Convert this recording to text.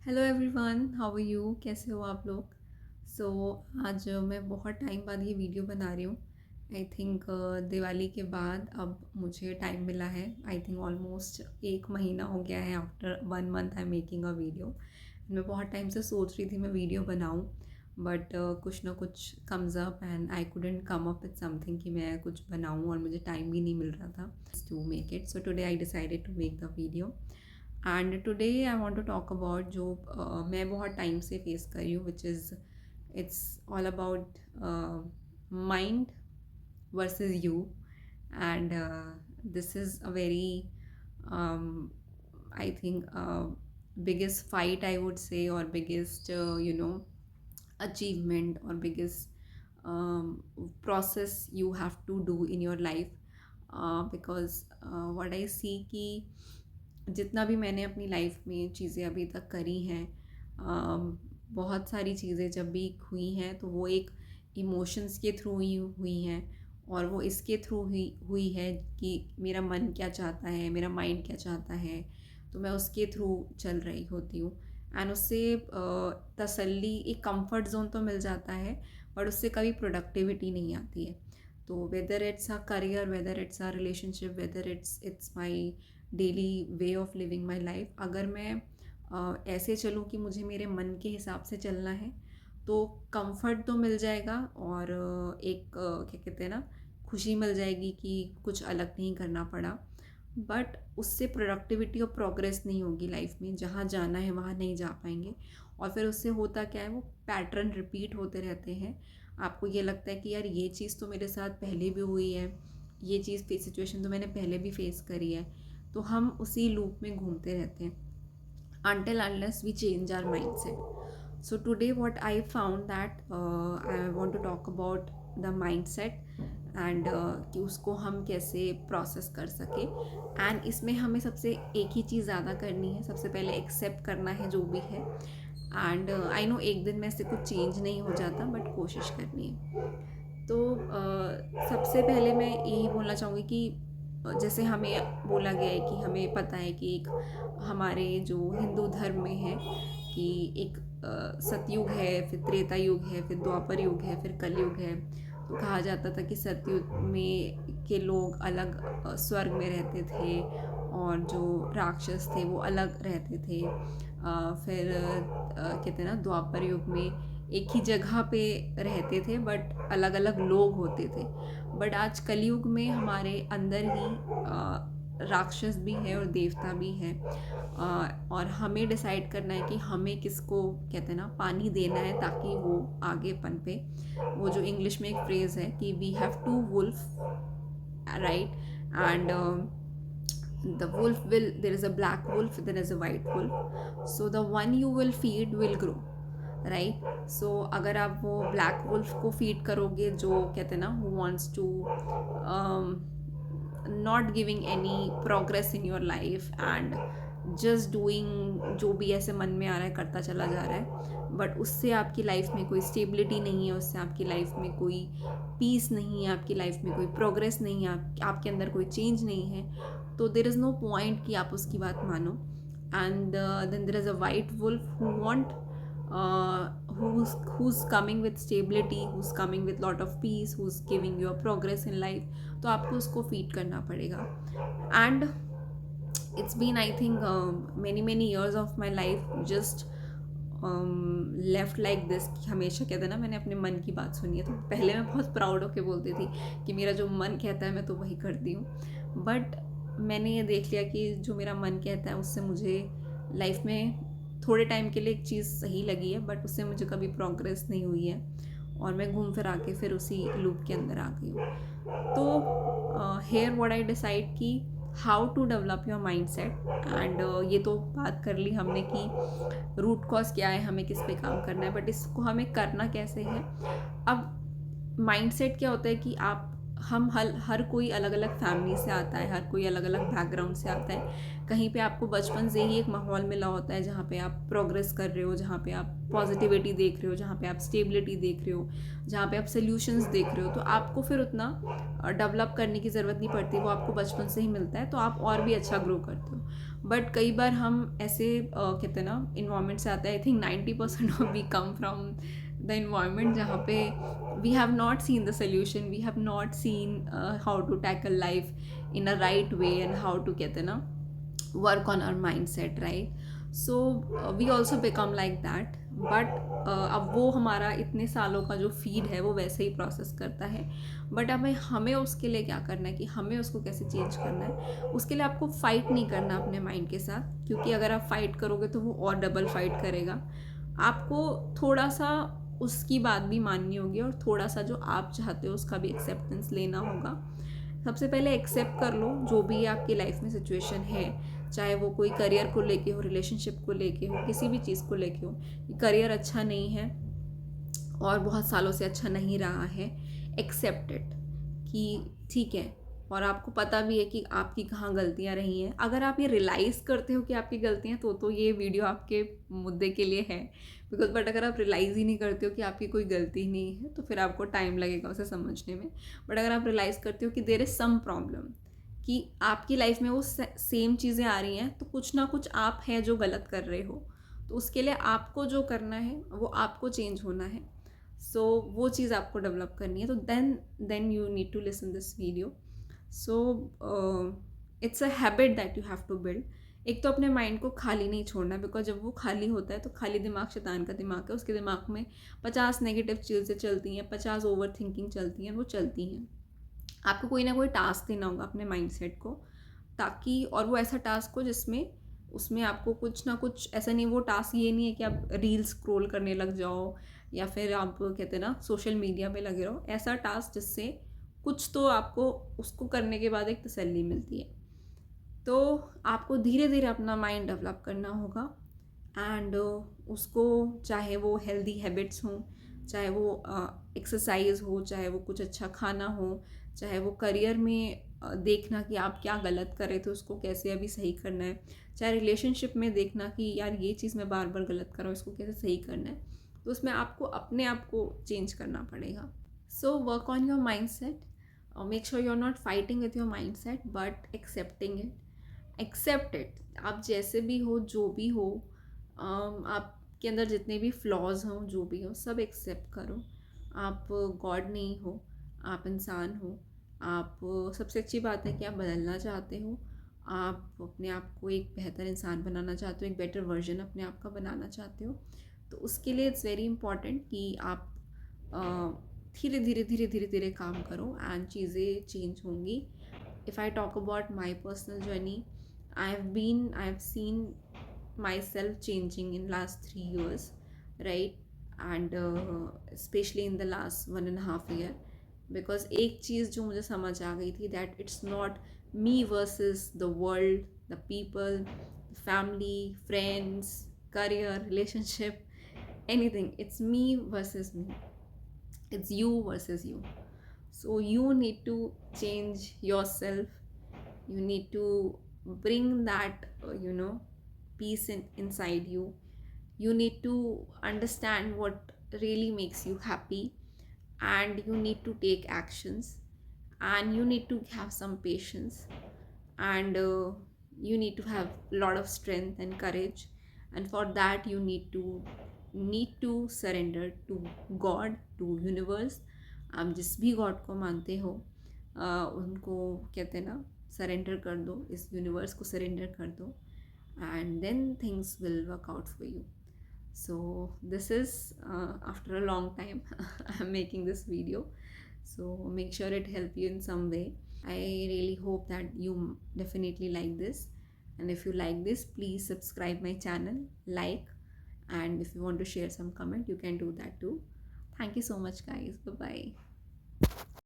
Hello everyone, how are you? कैसे हो आप लोग? सो आज मैं बहुत टाइम बाद ये वीडियो बना रही हूँ। आई थिंक दिवाली के बाद अब मुझे टाइम मिला है। आई थिंक ऑलमोस्ट 1 महीना हो गया है। After 1 month I am making a video. मैं बहुत टाइम से सोच रही थी मैं वीडियो बनाऊँ, बट कुछ ना कुछ comes up and I couldn't come up with something कि मैं कुछ बनाऊँ, और मुझे टाइम भी नहीं मिल रहा था to make it. So today I decided to make the video. And today I want to talk about जो मैं बहुत टाइम से फेस कर रही हूँ, which is it's all about mind versus you. And this is a very I think biggest fight, I would say, or biggest achievement, or biggest process you have to do in your life. Because what I see कि जितना भी मैंने अपनी life में चीज़ें अभी तक करी हैं, बहुत सारी चीज़ें जब भी हुई हैं तो वो एक इमोशंस के थ्रू ही हुई हैं, और वो इसके थ्रू ही हुई है कि मेरा मन क्या चाहता है, मेरा माइंड क्या चाहता है, तो मैं उसके थ्रू चल रही होती हूँ। एंड उससे तसल्ली, एक कंफर्ट जोन तो मिल जाता है, बट उससे कभी प्रोडक्टिविटी नहीं आती है। तो whether it's a career, whether it's a relationship, whether it's my daily way of living my life, अगर मैं ऐसे चलूँ कि मुझे मेरे मन के हिसाब से चलना है, तो कंफर्ट तो मिल जाएगा, और एक क्या कहते हैं ना, खुशी मिल जाएगी कि कुछ अलग नहीं करना पड़ा। बट उससे प्रोडक्टिविटी और प्रोग्रेस नहीं होगी लाइफ में। जहाँ जाना है वहाँ नहीं जा पाएंगे, और फिर उससे होता क्या है, वो पैटर्न रिपीट होते रहते हैं। आपको ये लगता है कि यार ये चीज़ तो मेरे साथ पहले भी हुई है, ये चीज़ सिचुएशन तो मैंने पहले भी फेस करी है, तो हम उसी लूप में घूमते रहते हैं until unless we change our mindset. So today what I found that I want to talk about the mindset, and कि उसको हम कैसे प्रोसेस कर सके। एंड इसमें हमें सबसे एक ही चीज़ ज़्यादा करनी है, सबसे पहले एक्सेप्ट करना है जो भी है। एंड आई नो एक दिन में से कुछ चेंज नहीं हो जाता, बट कोशिश करनी है। तो सबसे पहले मैं यही बोलना चाहूँगी कि जैसे हमें बोला गया है कि हमें पता है कि एक हमारे जो हिंदू धर्म में है कि एक सतयुग है, फिर त्रेता युग है, फिर द्वापर युग है, फिर कलयुग है। तो कहा जाता था कि सतयुग में के लोग अलग स्वर्ग में रहते थे, और जो राक्षस थे वो अलग रहते थे। फिर कहते हैं ना, द्वापर युग में एक ही जगह पे रहते थे, बट अलग अलग लोग होते थे। बट आज कलयुग में हमारे अंदर ही राक्षस भी है और देवता भी है, और हमें डिसाइड करना है कि हमें किसको कहते हैं ना पानी देना है ताकि वो आगे पनपे। वो जो इंग्लिश में एक फ्रेज है कि we have to wolf, right? And the wolf will there is a black wolf, there is a white wolf, so the one you will feed will grow, right? So अगर आप वो black wolf को feed करोगे, जो कहते हैं ना who wants to not giving any progress in your life, and just doing जो भी ऐसे मन में आ रहा है करता चला जा रहा है, बट उससे आपकी लाइफ में कोई स्टेबिलिटी नहीं है, उससे आपकी लाइफ में कोई पीस नहीं है, आपकी लाइफ में कोई प्रोग्रेस नहीं है, आपके अंदर कोई चेंज नहीं है, तो देर इज़ नो पॉइंट कि आप उसकी बात मानो। And then there is a white wolf who want who's coming with stability, who's coming with lot of peace, who's giving you a progress in life, तो आपको उसको फीड करना पड़ेगा। And it's been I think many years of my life just left like this, कि हमेशा कहते हैं ना मैंने अपने मन की बात सुनी है। तो पहले मैं बहुत प्राउड होकर बोलती थी कि मेरा जो मन कहता है मैं तो वही करती हूँ, बट मैंने ये देख लिया कि जो मेरा मन कहता है उससे मुझे लाइफ में थोड़े टाइम के लिए एक चीज़ सही लगी है, बट उससे मुझे कभी प्रोग्रेस नहीं हुई है, और मैं घूम फिर आके फिर उसी लूप के अंदर आ गई हूँ। तो हेयर व्हाट आई डिसाइड कि how to develop your mind set. And ये तो बात कर ली हमने कि रूट कॉज क्या है, हमें किस पे काम करना है, बट इसको हमें करना कैसे है। अब माइंड सेट क्या होता है कि आप हम हर कोई अलग अलग फैमिली से आता है, हर कोई अलग अलग बैकग्राउंड से आता है। कहीं पे आपको बचपन से ही एक माहौल मिला होता है जहाँ पे आप प्रोग्रेस कर रहे हो, जहाँ पे आप पॉजिटिविटी देख रहे हो, जहाँ पे आप स्टेबिलिटी देख रहे हो, जहाँ पे आप सोल्यूशंस देख रहे हो, तो आपको फिर उतना डेवलप करने की ज़रूरत नहीं पड़ती, वो आपको बचपन से ही मिलता है, तो आप और भी अच्छा ग्रो करते हो। बट कई बार हम ऐसे कहते हैं ना इन्वायरमेंट से आते हैं, I think 90% we come from the environment जहाँ पे we have not seen the solution, we have not seen how to tackle life in a right way and how to कहते हैं ना work on our mindset, right? So we also become like that, but अब वो हमारा इतने सालों का जो फीड है वो वैसे ही प्रोसेस करता है। बट अब हमें उसके लिए क्या करना है कि हमें उसको कैसे चेंज करना है। उसके लिए आपको फाइट नहीं करना अपने माइंड के साथ, क्योंकि अगर आप फाइट करोगे तो वो और डबल फाइट करेगा। आपको थोड़ा सा उसकी बात भी माननी होगी और थोड़ा सा जो आप चाहते हो उसका भी एक्सेप्टेंस लेना होगा। सबसे पहले एक्सेप्ट कर लो जो भी आपकी लाइफ में सिचुएशन है, चाहे वो कोई करियर को लेके हो, रिलेशनशिप को लेके हो, किसी भी चीज़ को लेके हो। करियर अच्छा नहीं है और बहुत सालों से अच्छा नहीं रहा है, एक्सेप्ट इट कि ठीक है। और आपको पता भी है कि आपकी कहाँ गलतियाँ रही हैं। अगर आप ये रियलाइज़ करते हो कि आपकी गलतियाँ, तो ये वीडियो आपके मुद्दे के लिए है। बिकॉज बट अगर आप रियलाइज़ ही नहीं करते हो कि आपकी कोई गलती नहीं है, तो फिर आपको टाइम लगेगा उसे समझने में। बट अगर आप रियलाइज़ करते हो कि देयर इज़ सम प्रॉब्लम, कि आपकी लाइफ में वो सेम चीज़ें आ रही हैं, तो कुछ ना कुछ आप हैं जो गलत कर रहे हो, तो उसके लिए आपको जो करना है वो आपको चेंज होना है। सो वो चीज़ आपको डेवलप करनी है, तो then you need to listen this video. So it's a habit that you have to build. एक तो अपने माइंड को खाली नहीं छोड़ना, बिकॉज जब वो खाली होता है तो खाली दिमाग शैतान का दिमाग है, उसके दिमाग में 50 नेगेटिव चीज़ें चलती हैं, 50 ओवर थिंकिंग चलती हैं, वो चलती हैं। आपको कोई ना कोई टास्क देना होगा अपने माइंडसेट को, ताकि और वो ऐसा टास्क हो जिसमें उसमें आपको कुछ ना कुछ ऐसा नहीं, वो टास्क ये नहीं है कि आप रील स्क्रॉल करने लग जाओ या फिर आप कहते हैं ना सोशल मीडिया पे लगे रहो। ऐसा टास्क जिससे कुछ तो आपको उसको करने के बाद एक तसल्ली मिलती है। तो आपको धीरे धीरे अपना माइंड डेवलप करना होगा एंड उसको, चाहे वो हेल्दी हैबिट्स हों, चाहे वो एक्सरसाइज हो, चाहे वो कुछ अच्छा खाना हो, चाहे वो करियर में देखना कि आप क्या गलत कर रहे थे उसको कैसे अभी सही करना है, चाहे रिलेशनशिप में देखना कि यार ये चीज़ मैं बार बार गलत कर रहा हूँ, इसको कैसे सही करना है। तो उसमें आपको अपने आप को चेंज करना पड़ेगा। So work on your mind set, make sure you are not fighting with your mind set but accepting it. Accept it, आप जैसे भी हो, जो भी हो, आपके अंदर जितने भी फ्लॉज हों, जो भी हो, सब एक्सेप्ट करो। आप गॉड नहीं हो, आप इंसान हो। आप सबसे अच्छी बात है कि आप बदलना चाहते हो, आप अपने आप को एक बेहतर इंसान बनाना चाहते हो, एक बेटर वर्जन अपने आप का बनाना चाहते हो। तो उसके लिए इट्स वेरी इंपॉर्टेंट कि आप धीरे धीरे धीरे धीरे धीरे काम करो एंड चीज़ें चेंज होंगी। If I talk about my personal journey, I have seen myself changing in last 3 years, right? And especially in the last 1.5 year, because एक चीज़ जो मुझे समझ आ गई थी that it's not me versus the world, the people, the family, friends, career, relationship, anything. It's me versus me, it's you versus you. So you need to change yourself, you need to bring that peace inside you. You need to understand what really makes you happy, and you need to take actions, and you need to have some patience, and you need to have a lot of strength and courage. And for that you need to surrender to God, to universe। आप जिस भी God को मानते हो उनको कहते हैं ना, सरेंडर कर दो, इस यूनिवर्स को सरेंडर कर दो, and then things will work out for you. So this is after a long time I'm making this video, so make sure it help you in some way. I really hope that you definitely like this, and if you like this, please subscribe my channel, like, and if you want to share some comment, you can do that too. Thank you so much guys, bye bye.